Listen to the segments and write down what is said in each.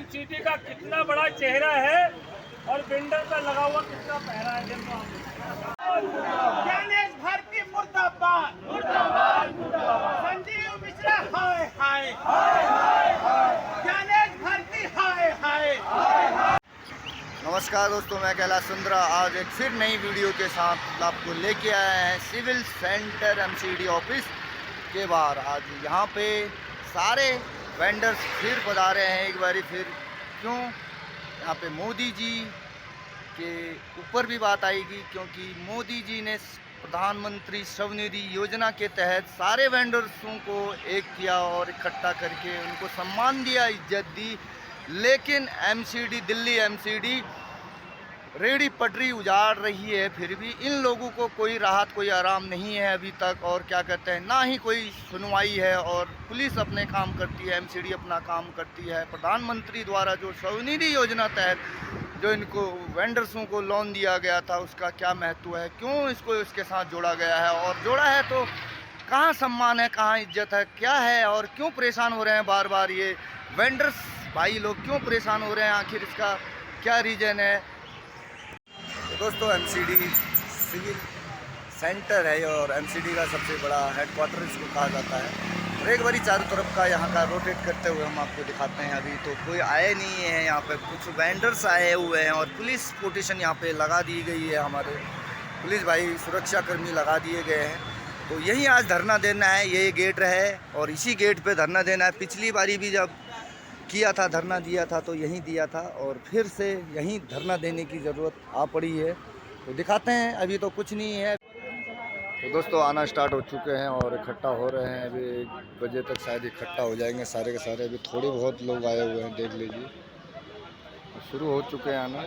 MCD का कितना बड़ा चेहरा है और वेंडर का लगा हुआ कितना पहरा है। देखो आप ज्ञानेश भारती मुर्दाबाद मुर्दाबाद मुर्दाबाद। संजीव मिश्रा हाय हाय हाय हाय। ज्ञानेश भारती हाय हाय हाय। नमस्कार दोस्तों, मैं कैलाश सुंदरा आज एक फिर नई वीडियो के साथ आपको लेके आए हैं सिविल सेंटर एमसीडी ऑफिस के बाहर। आज यहाँ पे सारे वेंडर्स फिर पधारे हैं एक बारी फिर। क्यों? यहाँ पे मोदी जी के ऊपर भी बात आएगी, क्योंकि मोदी जी ने प्रधानमंत्री स्वनिधि योजना के तहत सारे वेंडर्सों को एक किया और इकट्ठा करके उनको सम्मान दिया, इज्जत दी। लेकिन एमसीडी दिल्ली एमसीडी रेडी पटरी उजाड़ रही है, फिर भी इन लोगों को कोई राहत कोई आराम नहीं है अभी तक। और क्या कहते हैं, ना ही कोई सुनवाई है। और पुलिस अपने काम करती है, एमसीडी अपना काम करती है। प्रधानमंत्री द्वारा जो स्वनिधि योजना तहत जो इनको वेंडर्सों को लोन दिया गया था, उसका क्या महत्व है, क्यों इसको इसके साथ जोड़ा गया है, और जोड़ा है तो कहाँ सम्मान है, कहाँ इज्जत है, क्या है, और क्यों परेशान हो रहे हैं बार बार ये वेंडर्स भाई लोग, क्यों परेशान हो रहे हैं, आखिर इसका क्या रीज़न है। तो दोस्तों, एमसीडी सिविल सेंटर है और एमसीडी का सबसे बड़ा हेडक्वार्टर इसको कहा जाता है। और एक बारी चारों तरफ का यहाँ का रोटेट करते हुए हम आपको दिखाते हैं। अभी तो कोई आए नहीं है यहाँ पे, कुछ वेंडर्स आए हुए हैं और पुलिस पोजीशन यहाँ पे लगा दी गई है। हमारे पुलिस भाई सुरक्षा कर्मी लगा दिए गए हैं। तो यही आज धरना देना है, ये गेट है और इसी गेट पे धरना देना है। पिछली बारी भी जब किया था, धरना दिया था तो यहीं दिया था और फिर से यहीं धरना देने की ज़रूरत आ पड़ी है। तो दिखाते हैं, अभी तो कुछ नहीं है। तो दोस्तों, आना स्टार्ट हो चुके हैं और इकट्ठा हो रहे हैं। अभी 1 बजे तक शायद इकट्ठा हो जाएंगे सारे के सारे। अभी थोड़े बहुत लोग आए हुए हैं, देख लीजिए। तो शुरू हो चुके हैं आना,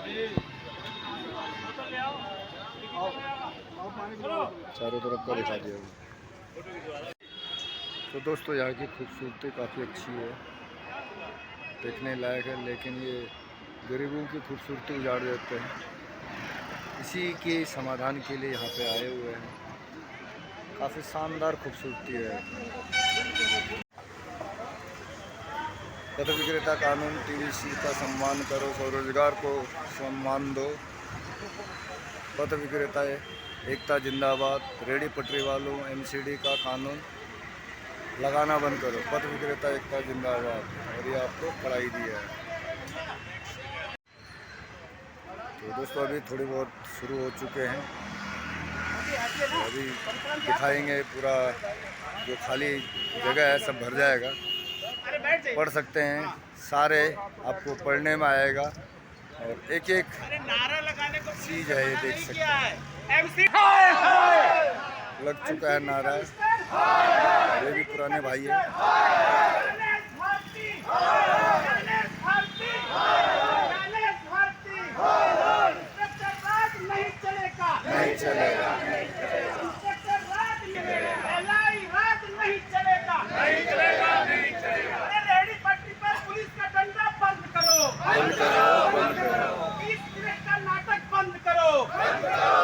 चारों तरफ का दिखा दिया। तो दोस्तों, यहाँ की खूबसूरती काफ़ी अच्छी है, देखने लायक है। लेकिन ये गरीबों की खूबसूरती उजाड़ देते हैं। इसी के समाधान के लिए यहाँ पे आए हुए हैं। काफ़ी शानदार खूबसूरती है। पथ विक्रेता कानून, टीवीसी का सम्मान करो, स्वरोजगार को सम्मान दो। पथ विक्रेता एकता जिंदाबाद। रेडी पटरी वालों, एमसीडी का कानून लगाना बंद करो। पथ विक्रेता एकता जिंदाबाद। और ये आपको पढ़ाई दिया है। तो दोस्तों, अभी थोड़ी बहुत शुरू हो चुके हैं। अभी दिखाएंगे पूरा, जो खाली जगह है सब भर जाएगा। पढ़ सकते हैं, सारे आपको पढ़ने में आएगा। और एक एक चीज़ है, ये देख सकते हैं। लग चुका है नारा, ये भी पुराने भाई है। नहीं चलेगा, नहीं चलेगा, नहीं चलेगा, नहीं चलेगा। रेडी पटरी पर पुलिस का डंडा बंद करो, बंद करो, बंद करो। 20 मिनट का नाटक बंद करो, बंद करो।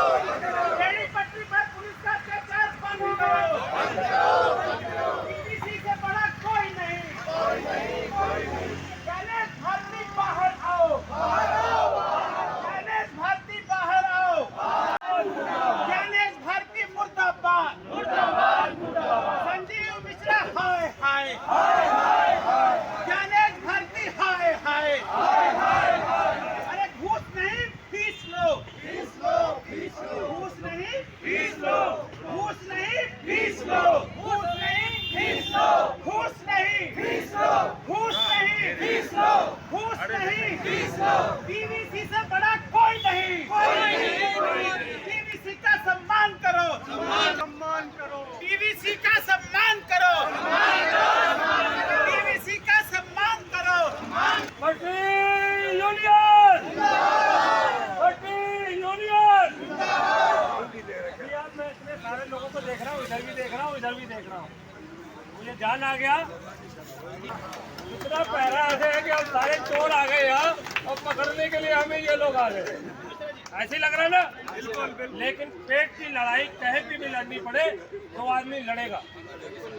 रेडी पटरी पर पुलिस का अत्याचार बंद करो, बंद करो, बंद करो। टीवीसी से बड़ा कोई नहीं, कोई नहीं, कोई नहीं। ज्ञानेश भारती बाहर आओ, बाहर आओ, ज्ञानेश भारती बाहर आओ। ज्ञानेश भारती मुर्दाबाद मुर्दाबाद मुर्दाबाद। संजीव मिश्रा हाय हाय हाय हाय हाय। ज्ञानेश भारती हाय हाय हाय हाय हाय। अरे घूस नहीं, फीस लो, फीस लो, फीस लो। घूस नहीं, फीस लो, घूस नहीं, फीस लो, घूस नहीं, फीस लो, घूस नहीं, फीस लो, घूस नहीं, फीस लो, घूस नहीं, फीस लो। टीवीसी से बड़ा कोई नहीं, कोई नहीं। टीवीसी का सम्मान करो, सम्मान करो। टीवीसी का सम्मान करो, सम्मान करो। टीवीसी का सम्मान करो, पटरी यूनियन, पटरी यूनियन। मैं इतने सारे लोगों को देख रहा हूँ, इधर भी देख रहा हूँ, इधर भी देख रहा हूँ। मुझे जान आ गया, इतना पहरा ऐसे है कि अब सारे चोर आ गए यहाँ और पकड़ने के लिए हमें ये लोग आ गए। ऐसे लग रहा है ना? बिल्कुल। लेकिन पेट की लड़ाई कहीं भी लड़नी पड़े तो आदमी लड़ेगा,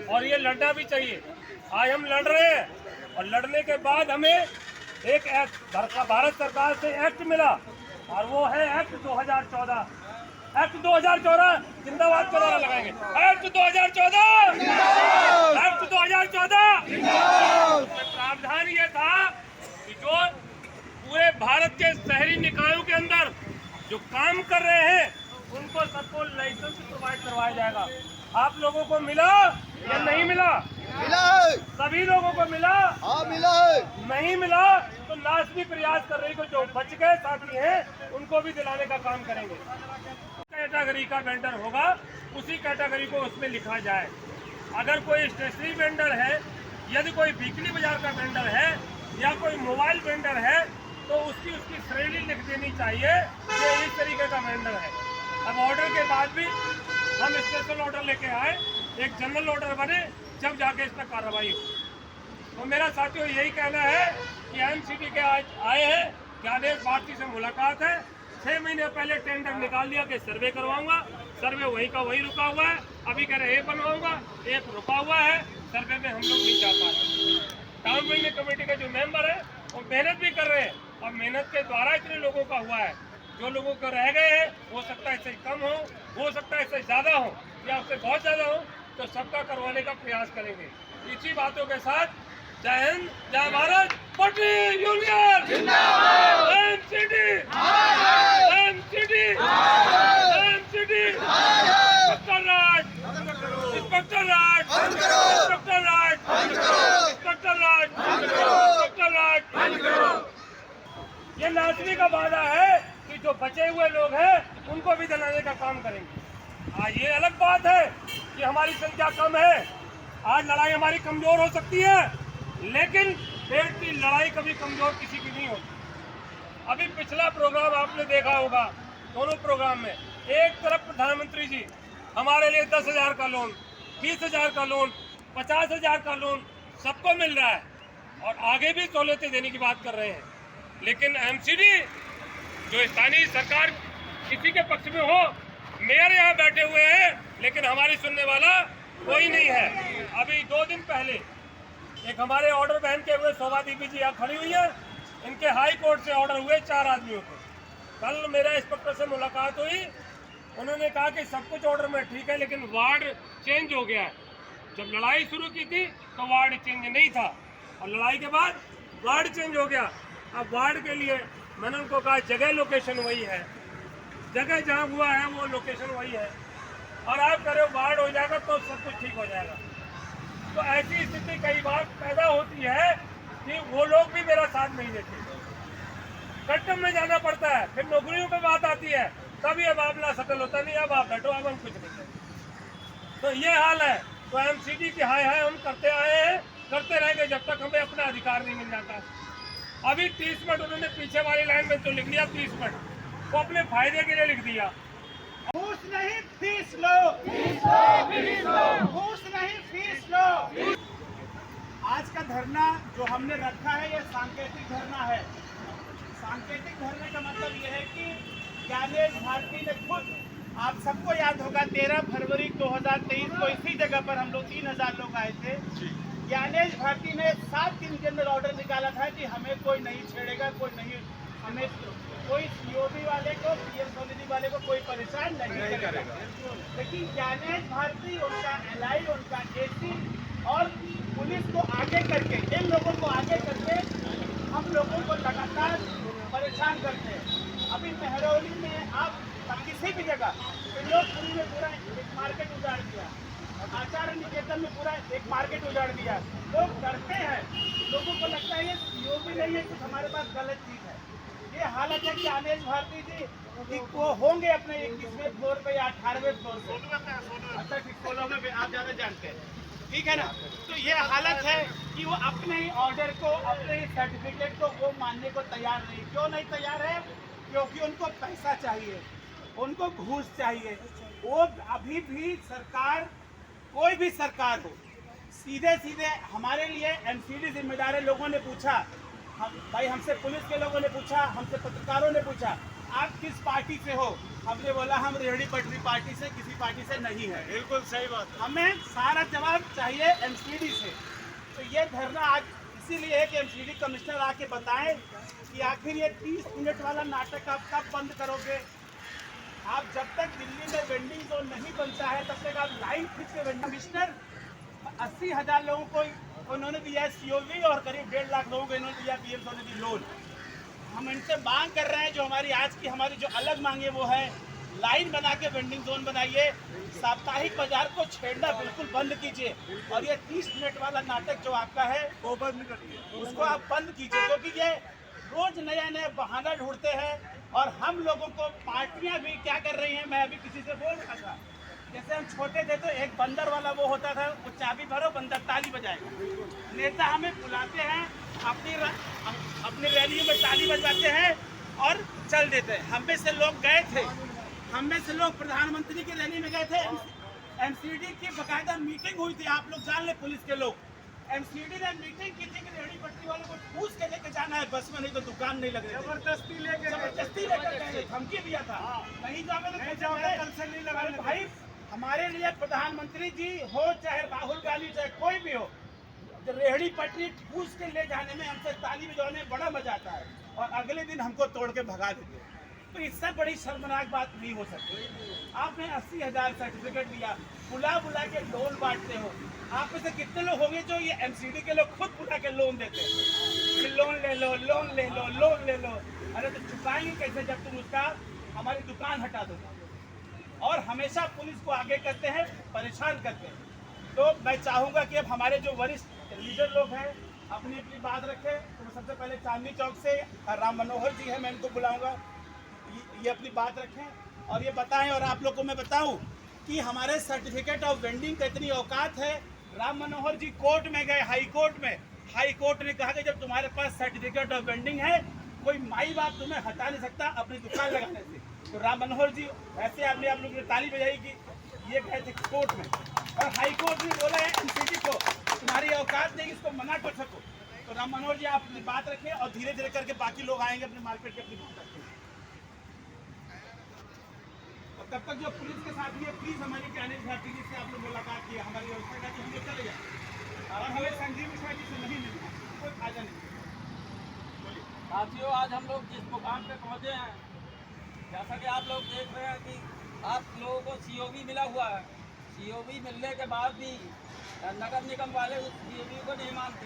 और ये लड़ना भी चाहिए। आज हम लड़ रहे हैं और लड़ने के बाद हमें एक एक्ट भारत सरकार से एक्ट मिला और वो है एक्ट 2014। एक्ट 2014 जिंदाबाद का नारा लगाएंगे। Act 2014, act 2014। प्रावधान ये था कि जो पूरे भारत के शहरी निकायों के अंदर जो काम कर रहे हैं उनको सबको लाइसेंस प्रोवाइड करवाया जाएगा। आप लोगों को मिला या नहीं मिला? मिला है। सभी लोगों को मिला? हाँ मिला है। नहीं मिला तो लाजमी प्रयास कर रही को जो बच गए साथी हैं उनको भी दिलाने का काम करेंगे। कैटेगरी का वेंडर होगा उसी कैटेगरी को उसमें लिखा जाए। अगर कोई स्टेशनरी वेंडर है, यदि कोई वीकली बाजार का वेंडर है या कोई मोबाइल वेंडर है तो उसकी श्रेणी लिख देनी चाहिए कि इस तरीके का वेंडर है। अब ऑर्डर के बाद भी हम स्पेशल ऑर्डर लेके आए, एक जनरल ऑर्डर बने, जब जाके इस पर कार्रवाई हो। तो मेरा साथियों यही कहना है कि एमसीडी के आज आए हैं, ज्ञानेश भारती से मुलाकात है। 6 महीने पहले टेंडर निकाल दिया कि सर्वे करवाऊंगा, सर्वे वही का वही रुका हुआ है। अभी कह रहे एक बनवाऊंगा, एक रुका हुआ है, सर्वे में हम लोग नहीं जा पा रहे। टाउन बिल्डिंग कमेटी के जो मेंबर है वो मेहनत भी कर रहे हैं और मेहनत के द्वारा इतने लोगों का हुआ है। जो लोगों को रह गए हैं हो सकता है इससे कम हो सकता है इससे ज़्यादा हो या उससे बहुत ज़्यादा हो, तो सबका करवाने का प्रयास करेंगे। इसी बातों के साथ जय हिंद, जय भारत, पटरी यूनियन जिंदाबाद, एमसीडी एमसीडी एमसीडी, इंस्पेक्टर राज, इंस्पेक्टर राज, इंस्पेक्टर राज, इंस्पेक्टर राज, इंस्पेक्टर राज। ये लाजमी का वादा है कि जो बचे हुए लोग हैं उनको भी दिलाने का काम करेंगे। ये अलग बात है कि हमारी संख्या कम है, आज लड़ाई हमारी कमजोर हो सकती है, लेकिन पेट की लड़ाई कभी कमजोर किसी की नहीं होती। अभी पिछला प्रोग्राम आपने देखा होगा, दोनों प्रोग्राम में एक तरफ प्रधानमंत्री जी हमारे लिए 10,000 का लोन, 20,000 का लोन, 50,000 का लोन सबको मिल रहा है और आगे भी सहूलियतें देने की बात कर रहे हैं। लेकिन एमसीडी जो स्थानीय सरकार किसी के पक्ष में हो, मेयर यहाँ बैठे हुए हैं लेकिन हमारी सुनने वाला कोई नहीं है। अभी 2 दिन पहले एक हमारे ऑर्डर बहन के हुए शोभा दीदी जी यहाँ खड़ी हुई है, इनके हाई कोर्ट से ऑर्डर हुए 4 आदमियों को। कल मेरा इंस्पेक्टर से मुलाकात हुई, उन्होंने कहा कि सब कुछ ऑर्डर में ठीक है लेकिन वार्ड चेंज हो गया है। जब लड़ाई शुरू की थी तो वार्ड चेंज नहीं था और लड़ाई के बाद वार्ड चेंज हो गया। अब वार्ड के लिए मैंने उनको कहा जगह लोकेशन वही है, जगह जहाँ हुआ है वो लोकेशन वही है और आप कह रहे हो वार्ड हो जाएगा तो सब कुछ ठीक हो जाएगा। तो ऐसी स्थिति कई बार पैदा होती है कि वो लोग भी मेरा साथ नहीं देते, कट्टम में जाना पड़ता है, फिर नौकरियों पे बात आती है, तब ये मामला सेटल होता नहीं। अब आप बैठो, अब हम कुछ नहीं करेंगे। तो ये हाल है। तो एमसीडी की हाय हाय हम करते आए हैं, करते रहेंगे जब तक हमें अपना अधिकार नहीं मिल जाता। अभी 30 मिनट उन्होंने पीछे वाली लाइन में तो लिख दिया 30 मिनट, वो अपने फायदे के लिए लिख दिया। घूस नहीं फीस लो, घूस नहीं फीस लो। आज का धरना जो हमने रखा है ये सांकेतिक धरना है। सांकेतिक धरने का मतलब ये है कि ज्ञानेश भारती ने खुद, आप सबको याद होगा 13 फरवरी 2023 को इसी जगह पर हम लोग 3,000 लोग आए थे। ज्ञानेश भारती ने 7 दिन के अंदर ऑर्डर निकाला था कि हमें कोई नहीं छेड़ेगा, कोई नहीं, हमें कोई सीओबी वाले को, पीएम सोलिनी वाले को कोई परेशान नहीं करेगा। लेकिन ज्ञानेश भारती, उनका एलआई, उनका एसी और पुलिस को आगे करके, इन लोगों को आगे करके हम लोगों को लगातार परेशान करते हैं। अभी मेहरौली में आप किसी भी जगह लोकपुरी में पूरा एक मार्केट उजाड़ दिया, आचार्य निकेतन में पूरा एक मार्केट उजाड़ दिया। लोग डरते हैं, लोगों को लगता है ये सीओबी नहीं है, कुछ हमारे पास गलत चीज है। ये हालत है कि ज्ञानेश भारती जी कि वो होंगे अपने 21वें फ्लोर पे या 18वें फ्लोर पे। अच्छा ठीक, 16 में आप ज़्यादा जानते हैं, ठीक है ना। तो ये हालत है कि वो अपने ही ऑर्डर को, अपने ही सर्टिफिकेट को वो मानने को तैयार नहीं। क्यों नहीं तैयार है? क्योंकि उनको पैसा चाहिए, उनको घूस चाहिए। वो अभी भी सरकार, कोई भी सरकार हो, सीधे सीधे हमारे लिए एमसीडी जिम्मेदार है। लोगों ने पूछा, हम भाई, हमसे पुलिस के लोगों ने पूछा, हमसे पत्रकारों ने पूछा आप किस पार्टी से हो? हमने बोला हम रेहड़ी पटरी पार्टी से, किसी पार्टी से नहीं है। बिल्कुल सही बात है। हमें सारा जवाब चाहिए एमसीडी से। तो ये धरना आज इसीलिए है कि एमसीडी कमिश्नर आके बताएं कि आखिर ये 30 मिनट वाला नाटक आप कब बंद करोगे। आप जब तक दिल्ली में वेंडिंग जोन नहीं बनता है तब तक आप लाइन खींच के वेंडिंग। कमिश्नर 80,000 लोगों को उन्होंने दिया है सीओवी और करीब 1.5 लाख लोगों को इन्होंने दिया पीएम स्वनिधि लोन। हम इनसे मांग कर रहे हैं, जो हमारी जो अलग मांगे वो है लाइन बना के वेंडिंग जोन बनाइए, साप्ताहिक बाजार को छेड़ना बिल्कुल बंद कीजिए और ये 30 मिनट वाला नाटक जो आपका है वो बंद करिए, उसको आप बंद कीजिए। क्योंकि ये रोज नया नया बहाना ढूंढते हैं और हम लोगों को पार्टियां भी क्या कर रही हैं। मैं अभी किसी से बोल रहा था, जैसे हम छोटे थे तो एक बंदर वाला वो होता था, वो चाबी भरो बंदर ताली बजाएगा। नेता हमें बुलाते हैं, अपनी रैली में ताली बजवाते हैं और चल देते हैं। हम में से लोग गए थे, हम में से लोग प्रधानमंत्री की रैली में गए थे। एमसीडी की बकायदा मीटिंग हुई थी, आप लोग जान ले, पुलिस के लोग। एमसीडी ने मीटिंग की थी कि रेहड़ी पट्टी वालों को ठूस के लेके जाना है बस में, नहीं तो दुकान नहीं लग रही। जबरदस्ती लेके धमकी दिया था, नहीं कल से नहीं लगा। भाई हमारे लिए प्रधानमंत्री जी हो चाहे राहुल गांधी चाहे कोई भी हो, रेहड़ी पटरी ठूस के ले जाने में हमसे ताली बजाने में बड़ा मजा आता है और अगले दिन हमको तोड़ के भगा देते। तो इससे बड़ी शर्मनाक बात नहीं हो सकती। आपने 80,000 सर्टिफिकेट दिया, बुला के लोन बांटते हो। आप में से कितने लोग होंगे जो ये एमसीडी के लोग खुद बुला के लोन देते हैं कि लोन ले लो, लोन ले लो, लोन ले लो। अरे तो चुकाएंगे कैसे जब तुम उसका हमारी दुकान हटा दो। और हमेशा पुलिस को आगे करते हैं, परेशान करते हैं। तो मैं चाहूँगा कि अब हमारे जो वरिष्ठ लीडर लोग हैं अपनी अपनी बात रखें। तो सबसे पहले चांदनी चौक से राम मनोहर जी है, मैं इनको बुलाऊंगा, ये अपनी बात रखें और ये बताएं। और आप लोग को मैं बताऊं कि हमारे सर्टिफिकेट ऑफ वेंडिंग का इतनी औकात है। राम मनोहर जी कोर्ट में गए, हाई कोर्ट ने कहा कि जब तुम्हारे पास सर्टिफिकेट ऑफ वेंडिंग है, कोई माई बाप तुम्हें हटा नहीं सकता अपनी दुकान लगाने से। तो राम मनोहर जी ऐसे आदमी, आप लोग ने ताली बजाई कि ये गए थे कोर्ट में और हाई कोर्ट ने बोला है एमसीडी को तुम्हारी औकात नहीं, इसको मना कर सको। तो राम मनोहर जी आप अपनी बात रखें और धीरे धीरे करके बाकी लोग आएंगे अपने मार्केट के अपनी बात रखें। तब तक जो पुलिस के साथ है प्लीज हमारी चैनल भारती जी से आप लोग मुलाकात की, हमारी व्यवस्था का कि हम लोग चले जाए और हमें संजीव मिश्रा जी से नहीं मिलना, कोई फायदा नहीं। साथियों, आज हम लोग जिस मुकाम पे पहुंचे हैं, जैसा कि आप लोग देख रहे हैं कि आप लोगों को सीओवी मिला हुआ है। सीओवी मिलने के बाद भी नगर निगम वाले उस सीओवी को नहीं मानते।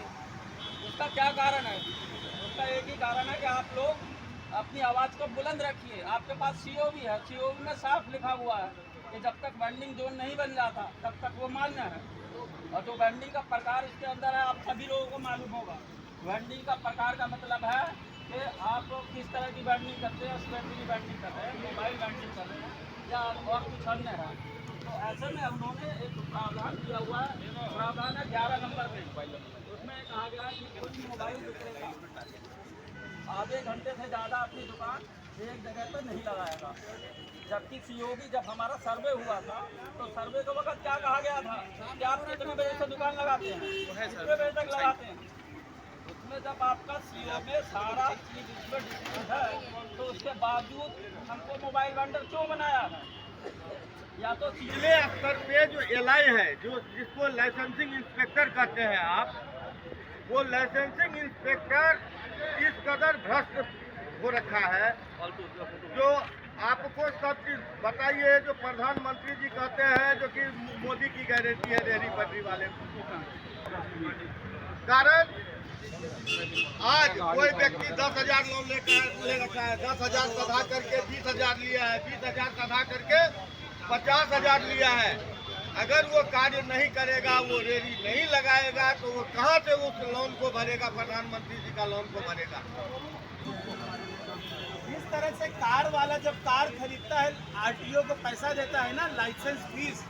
उसका क्या कारण है? उसका एक ही कारण है कि आप लोग अपनी आवाज़ को बुलंद रखिए। आपके पास सीओवी है, सीओवी में साफ लिखा हुआ है कि जब तक वेंडिंग जोन नहीं बन जाता तब तक वो मान्य है। और जो वेंडिंग का प्रकार इसके अंदर है, आप सभी लोगों को मालूम होगा। वेंडिंग का प्रकार का मतलब है कि आप किस तरह की वेंडिंग करते हैं, स्टेशनरी की वेंडिंग कर रहे हैं, मोबाइल वेंडिंग कर रहे हैं या और कुछ अन्य है। तो ऐसे में उन्होंने एक प्रावधान दिया हुआ है, प्रावधान है 11 नंबर में। उसमें कहा गया है कि कोई मोबाइल विक्रेता आधे घंटे से ज़्यादा अपनी दुकान एक जगह पर नहीं लगाएगा। जबकि सीओवी जब हमारा सर्वे हुआ था तो सर्वे के वक्त क्या कहा गया था कि आप कितने बजे से दुकान लगाते हैं, कितने बजे तक लगाते हैं। उसमें जब आपका सीओ में सारा चीज उसमें डिस्प्ले है तो उसके बावजूद हमको मोबाइल वेंडर क्यों बनाया है? या तो जिले स्तर पे जो एलआई है, जो जिसको लाइसेंसिंग इंस्पेक्टर कहते हैं आप, वो लाइसेंसिंग इंस्पेक्टर इस कदर भ्रष्ट हो रखा है जो आपको सब चीज बताइए। जो प्रधानमंत्री जी कहते हैं, जो कि मोदी की गारंटी है रेहड़ी पटरी वाले कारण, आज कोई व्यक्ति 10,000 लोन ले रखा है, 10,000 सधा करके 20,000 लिया है, 20,000 सधा करके 50,000 लिया है। अगर वो कार्य नहीं करेगा, वो रेहड़ी नहीं लगाएगा, तो वो कहाँ से उस लोन को भरेगा? प्रधानमंत्री जी का लोन को भरेगा। इस तरह से कार वाला जब कार खरीदता है, आरटीओ को पैसा देता है ना, लाइसेंस फीस,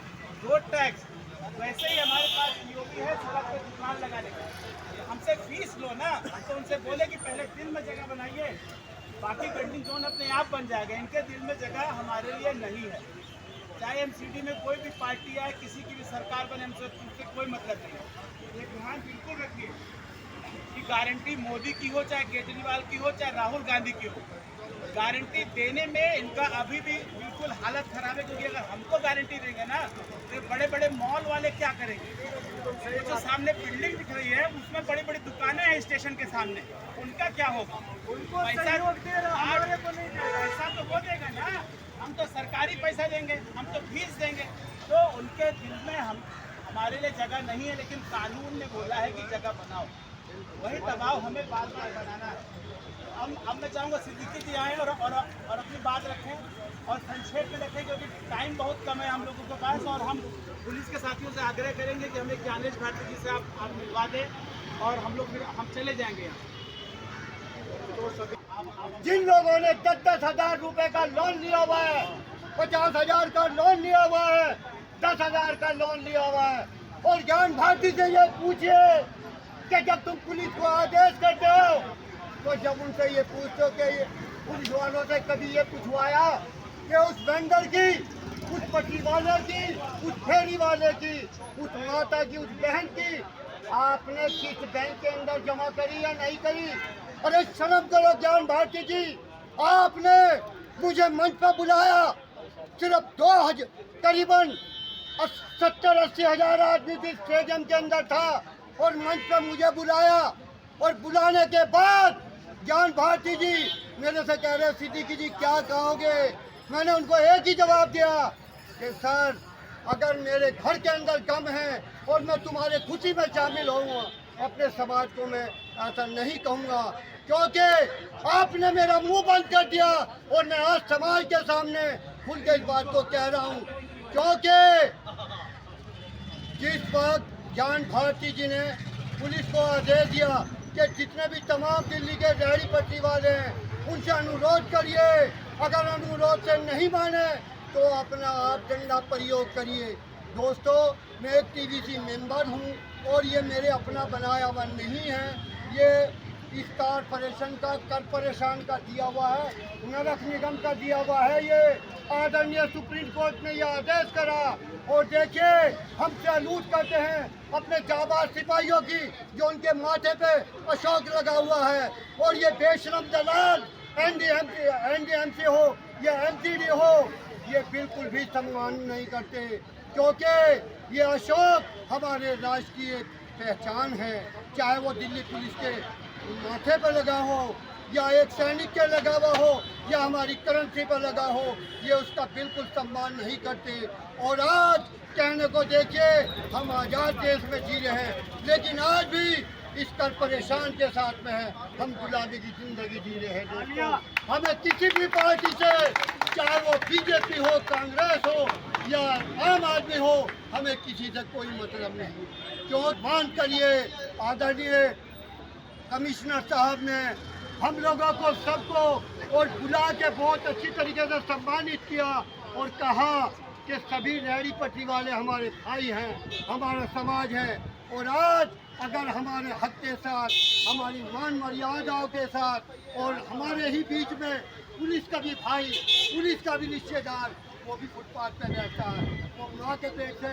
रोड टैक्स, वैसे ही हमारे पास सीओवी है सड़क पे दुकान लगाने का। हमसे फीस लो ना, तो उनसे बोले कि पहले दिल में जगह बनाइए, बाकी वेंडिंग जोन अपने आप बन जाएगा। इनके दिल में जगह हमारे लिए नहीं है। चाहे एमसीडी में कोई भी पार्टी आए, किसी की भी सरकार बने, हमसे उससे कोई मतलब नहीं है। ये ध्यान बिल्कुल रखिए कि गारंटी मोदी की हो, चाहे केजरीवाल की हो, चाहे राहुल गांधी की हो, गारंटी देने में इनका अभी भी बिल्कुल हालत खराब है, क्योंकि अगर हमको गारंटी देंगे ना तो बड़े बड़े मॉल वाले क्या करेंगे? वो जो सामने बिल्डिंग दिख रही है उसमें बड़ी बड़ी दुकानें हैं स्टेशन के सामने, उनका क्या होगा? पैसा तो वो देगा ना, हम तो सरकारी पैसा देंगे, हम तो फीस देंगे, तो उनके दिल में हमारे लिए जगह नहीं है, लेकिन कानून ने बोला है कि जगह बनाओ, वही दबाव हमें बार बार बनाना है। अब मैं चाहूँगा सिद्दीकी जी आएँ और अपनी बात रखें और संक्षेप में रखें, क्योंकि टाइम बहुत कम है हम लोगों के पास, और हम पुलिस के साथियों से आग्रह करेंगे कि हमें ज्ञानेश भारती जी से आप मिलवा दें और हम लोग फिर हम चले जाएंगे यहाँ। जिन लोगों ने 10-10 हजार रुपए का लोन लिया हुआ है, 50 हजार का लोन लिया हुआ है, 10 हजार का लोन लिया हुआ है, और ज्ञान भारती से ये पूछिए कि जब तुम पुलिस को आदेश करते हो तो जब उनसे ये पूछते हो कि पुलिस वालों से कभी ये पूछवाया कि उस वेंडर की, उस पट्टी वाले की, उस फेरी वाले की, उस माता की, उस बहन की आपने किस बैंक के अंदर जमा करी या नहीं करी? अरे शर्म करो ज्ञान भारती जी, आपने मुझे मंच पर बुलाया, सिर्फ करीबन 70-80 हजार आदमी भी स्टेडियम के अंदर था, और मंच पर मुझे बुलाया, और बुलाने के बाद ज्ञान भारती जी मेरे से कह रहे सिद्दीकी जी क्या कहोगे? मैंने उनको एक ही जवाब दिया कि सर अगर मेरे घर के अंदर गम है और मैं तुम्हारे खुशी में शामिल होऊंगा, अपने समाज को मैं ऐसा नहीं कहूँगा, क्योंकि आपने मेरा मुंह बंद कर दिया, और मैं आज समाज के सामने खुल के इस बात को कह रहा हूँ, क्योंकि जिस वक्त ज्ञान भारती जी ने पुलिस को आदेश दिया कि जितने भी तमाम दिल्ली के रेहड़ी पटरी वाले हैं उनसे अनुरोध करिए, अगर अनुरोध से नहीं माने तो अपना आप डंडा प्रयोग करिए। दोस्तों, मैं एक टीवीसी मेंबर हूं और ये मेरे अपना बनाया हुआ नहीं है, ये इस कॉरपोरेशन का, कॉरपोरेशन का दिया हुआ है, नगर निगम का दिया हुआ है। ये आदरणीय सुप्रीम कोर्ट ने यह आदेश करा, और देखिए हम सैल्यूट करते हैं अपने जाबाज सिपाहियों की जो उनके माथे पे अशोक लगा हुआ है, और ये बेशरम दलाल एनडीएमसी हो या एमसीडी हो, ये बिल्कुल भी सम्मान नहीं करते, क्योंकि ये अशोक हमारे राष्ट्र की एक पहचान है, चाहे वो दिल्ली पुलिस के माथे पर लगा हो या एक सैनिक के लगा हुआ हो या हमारी करेंसी पर लगा हो, ये उसका बिल्कुल सम्मान नहीं करते। और आज कहने को देखिए हम आज़ाद देश में जी रहे हैं, लेकिन आज भी इस कॉरपोरेशन के साथ में है, हम गुलामी की जिंदगी जी रहे हैं। दोस्तों, हमें किसी भी पार्टी से, चाहे वो बीजेपी हो, कांग्रेस हो या आम आदमी हो, हमें किसी से कोई मतलब नहीं। क्यों? मान करिए आदरणीय कमिश्नर साहब ने हम लोगों को सबको और बुला के बहुत अच्छी तरीके से सम्मानित किया और कहा कि सभी रेहड़ी पटरी वाले हमारे भाई हैं, हमारा समाज है, और आज अगर हमारे हक के साथ, हमारी मान मर्यादाओं के साथ और हमारे ही बीच में पुलिस का भी भाई, पुलिस का भी रिश्तेदार, वो भी फुटपाथ पे बैठता है, वो माँ के पेट से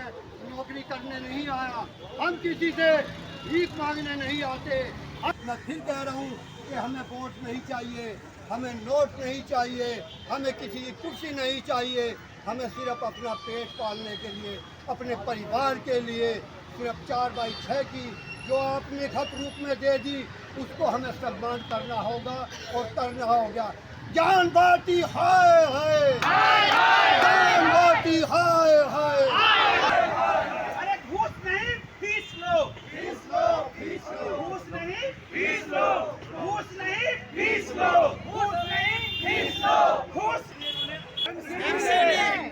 नौकरी करने नहीं आया, हम किसी से भीख मांगने नहीं आते। मैं फिर कह रहा हूँ कि हमें वोट नहीं चाहिए, हमें नोट नहीं चाहिए, हमें किसी की कुर्सी नहीं चाहिए, हमें सिर्फ अपना पेट पालने के लिए, अपने परिवार के लिए सिर्फ 4x6 की जो आपने खत रूप में दे दी, उसको हमें सम्मान करना होगा और करना होगा। ज्ञान भारती हाय हाय, ज्ञान भारती हाय हाय। अरे घूस नहीं फीस लो, फीस लो, फीस लो, घूस नहीं फीस लो, घूस नहीं फीस लो, घूस नहीं फीस लो, घूस।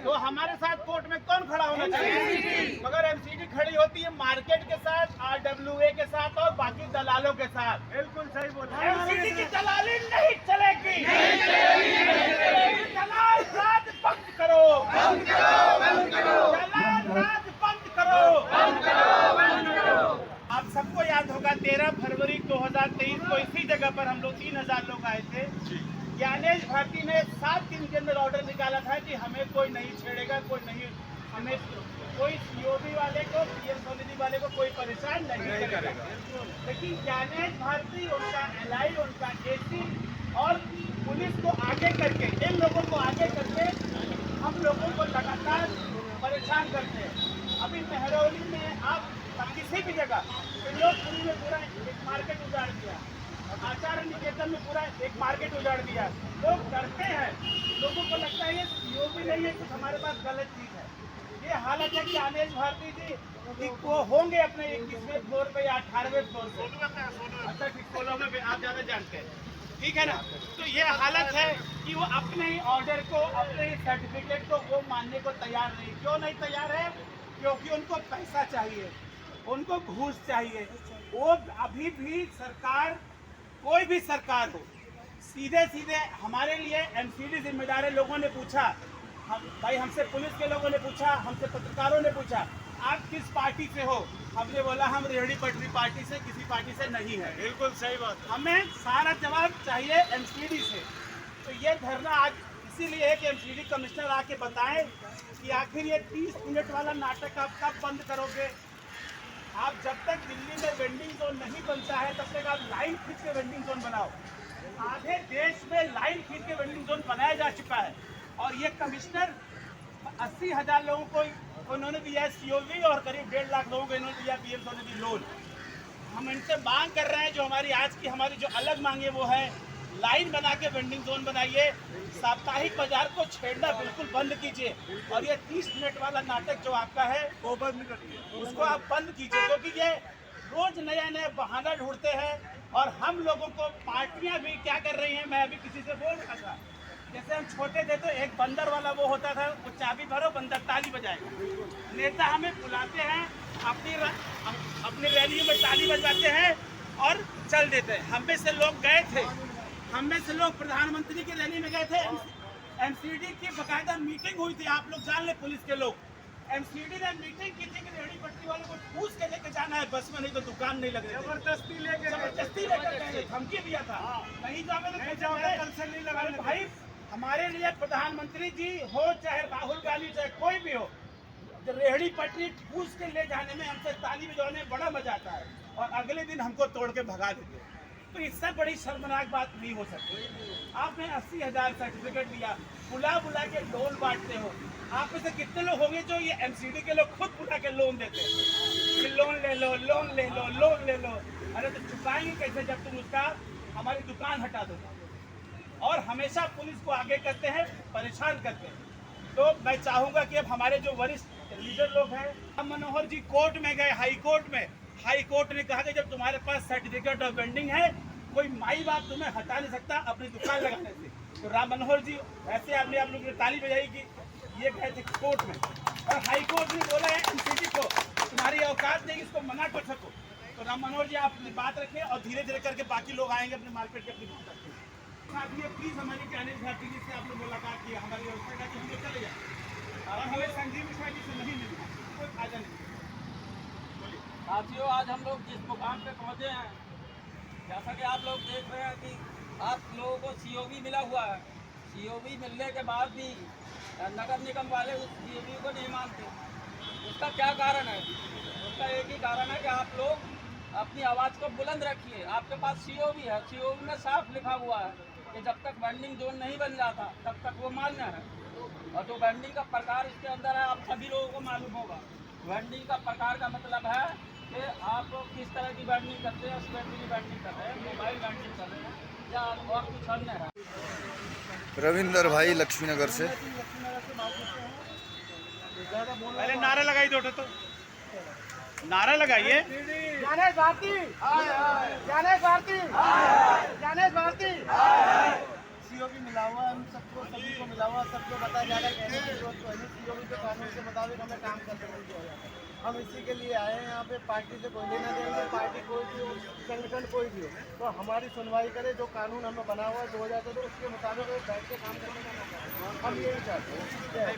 तो हमारे साथ कोर्ट में कौन खड़ा होना चाहिए? मगर एमसीडी खड़ी होती है मार्केट के साथ, आरडब्ल्यूए के साथ और बाकी दलालों के साथ। बिल्कुल सही बोला। एमसीडी की दलाली नहीं चलेगी, दलाल राज बंद करो, बंद करो, बंद करो, दलाल राज बंद करो, बंद करो, बंद करो। आप सबको याद होगा 13 फरवरी 2023 को इसी जगह पर हम लोग 3000 लोग आए थे। ज्ञानेश भारती ने 7 दिन के अंदर ऑर्डर निकाला था कि हमें कोई नहीं छेड़ेगा, कोई नहीं, हमें कोई सीओबी वाले को, पीएम सोनिधि वाले को कोई परेशान नहीं करेगा। लेकिन ज्ञानेश भारती, उनका एलआई, उनका एसी और पुलिस को आगे मार्केट उजाड़ दिया। लोग डरते हैं, लोगों को लगता है ये सीओबी नहीं है, कुछ हमारे पास गलत चीज है। ये हालत है कि आनेश भारती जी कि वो होंगे अपने 21वें फ्लोर पे या 18वें फ्लोर पे। अच्छा ठीक, 16 में आप ज्यादा जानते हैं, ठीक है ना। तो ये हालत है कि वो अपने ही ऑर्डर को, अपने ही सर्टिफिकेट को वो मानने को तैयार नहीं। क्यों नहीं तैयार है? क्योंकि उनको पैसा चाहिए, उनको घूस चाहिए। वो अभी भी सरकार, कोई भी सरकार हो, सीधे सीधे हमारे लिए एमसीडी जिम्मेदार है। लोगों ने पूछा, हम भाई, हमसे पुलिस के लोगों ने पूछा, हमसे पत्रकारों ने पूछा आप किस पार्टी से हो? हमने बोला हम रेहड़ी पटरी पार्टी से, किसी पार्टी से नहीं है। बिल्कुल सही बात। हमें सारा जवाब चाहिए एमसीडी से। तो ये धरना आज इसीलिए है कि एमसीडी कमिश्नर आके बताएं कि आखिर ये 30 मिनट वाला नाटक आप कब बंद करोगे। आप जब तक दिल्ली में वेंडिंग जोन नहीं बनता है तब तक आप लाइन खींच के वेंडिंग जोन बनाओ। आधे देश में लाइन खींच के वेंडिंग जोन बनाया जा चुका है और ये कमिश्नर 80,000 लोगों को उन्होंने दिया है सीओवी और करीब 1.5 लाख लोगों को इन्होंने दिया पीएम ने दी लोन। हम इनसे मांग कर रहे हैं, जो हमारी आज की हमारी जो अलग मांगे वो है लाइन बना के वेंडिंग जोन बनाइए, साप्ताहिक बाजार को छेड़ना बिल्कुल बंद कीजिए और ये 30 मिनट वाला नाटक जो आपका है वो बंद करिए, उसको आप बंद कीजिए। क्योंकि ये रोज नया नया बहाना ढूंढते हैं और हम लोगों को पार्टियां भी क्या कर रही हैं। मैं अभी किसी से बोल रहा था, जैसे हम छोटे थे तो एक बंदर वाला वो होता था, वो चाबी भरो बंदर ताली बजाएगा। नेता हमें बुलाते हैं, अपनी रैली में ताली बजवाते हैं और चल देते हैं। हम में से लोग गए थे, हम में से लोग प्रधानमंत्री की रैली में गए थे। एमसीडी की बकायदा मीटिंग हुई थी, आप लोग जान ले, पुलिस के लोग। एमसीडी ने मीटिंग की थी कि रेहड़ी पट्टी वालों को ठूस के लेके जाना है बस में, नहीं तो दुकान नहीं लग रही। जबरदस्ती लेके धमकी दिया था, नहीं जाओगे तो कल से नहीं लगा। भाई हमारे लिए प्रधानमंत्री जी हो चाहे राहुल गांधी चाहे कोई भी हो, रेहड़ी पटरी ठूस के ले जाने में, हमसे ताली बजाने में बड़ा मजा आता है और अगले दिन हमको तोड़ के भगा देते। तो इससे बड़ी शर्मनाक बात नहीं हो सकती। आपने 80,000 सर्टिफिकेट दिया, बुला बुला के लोन बांटते हो। आप में से कितने लोग होंगे जो ये एमसीडी के लोग खुद बुला के लोन देते हैं कि लोन ले लो, लोन ले लो, लोन ले लो। अरे तो चुकाएंगे कैसे जब तुम उसका हमारी दुकान हटा दो? और हमेशा पुलिस को आगे करते हैं, परेशान करते हैं। तो मैं चाहूँगा कि अब हमारे जो वरिष्ठ लीडर लोग हैं, राम मनोहर जी कोर्ट में गए, हाई कोर्ट ने कहा कि जब तुम्हारे पास सर्टिफिकेट ऑफ वेंडिंग है, कोई माई बाप तुम्हें हटा नहीं सकता अपनी दुकान लगाने से। तो राम मनोहर जी ऐसे आप लोग ने ताली बजाई कि ये गए थे कोर्ट में और हाई कोर्ट ने बोला है एमसीडी को तुम्हारी औकात नहीं इसको मना कर सको। तो राम मनोहर जी आप अपनी बात रखें और धीरे धीरे करके बाकी लोग आएंगे अपने मार्केट के अपनी बात रखें। प्लीज हमारी ज्ञानेश भारती जी से आप लोग मुलाकात की, हमारी व्यवस्था का कि हम लोग चले जाए और हमें संजीव मिश्रा जी से नहीं मिलना, कोई फायदा नहीं। साथियों, आज हम लोग जिस मुकाम पे पहुंचे हैं, जैसा कि आप लोग देख रहे हैं कि आप लोगों को सीओवी मिला हुआ है। सीओवी मिलने के बाद भी नगर निगम वाले उस सीओवी को नहीं मानते। उसका क्या कारण है? उसका एक ही कारण है कि आप लोग अपनी आवाज़ को बुलंद रखिए। आपके पास सीओवी है, सीओवी में साफ लिखा हुआ है कि जब तक वेंडिंग जोन नहीं बन जाता तब तक वो मान्य है। और जो वेंडिंग का प्रकार इसके अंदर है, आप सभी लोगों को मालूम होगा। वेंडिंग का प्रकार का मतलब है कि आप लोग किस तरह की वेंडिंग करते हैं, स्टेशनरी वेंडिंग कर रहे हैं, मोबाइल वेंडिंग कर रहे हैं या और कुछ अन्य है। रविंदर भाई लक्ष्मीनगर से। पहले नारा लगाई दो, तो नारा लगाइए। ज्ञानेश भारती, ज्ञानेश भारती, ज्ञानेश भारती। सीओवी मिला हुआ, हम सबको सभी को मिला हुआ, सबको बताया जा रहा है कहने की जरूरत तो है। सीओवी के कानून के मुताबिक हमें काम करने को दिया जाता है। हम इसी के लिए आए हैं यहाँ पे। पार्टी से कोई लेना देना, पार्टी कोई भी हो, संगठन कोई भी हो, तो हमारी सुनवाई करे। जो कानून हमें बना हुआ है 2014 उसके मुताबिक बैठ के काम करने का मौका है। हम यही चाहते हैं।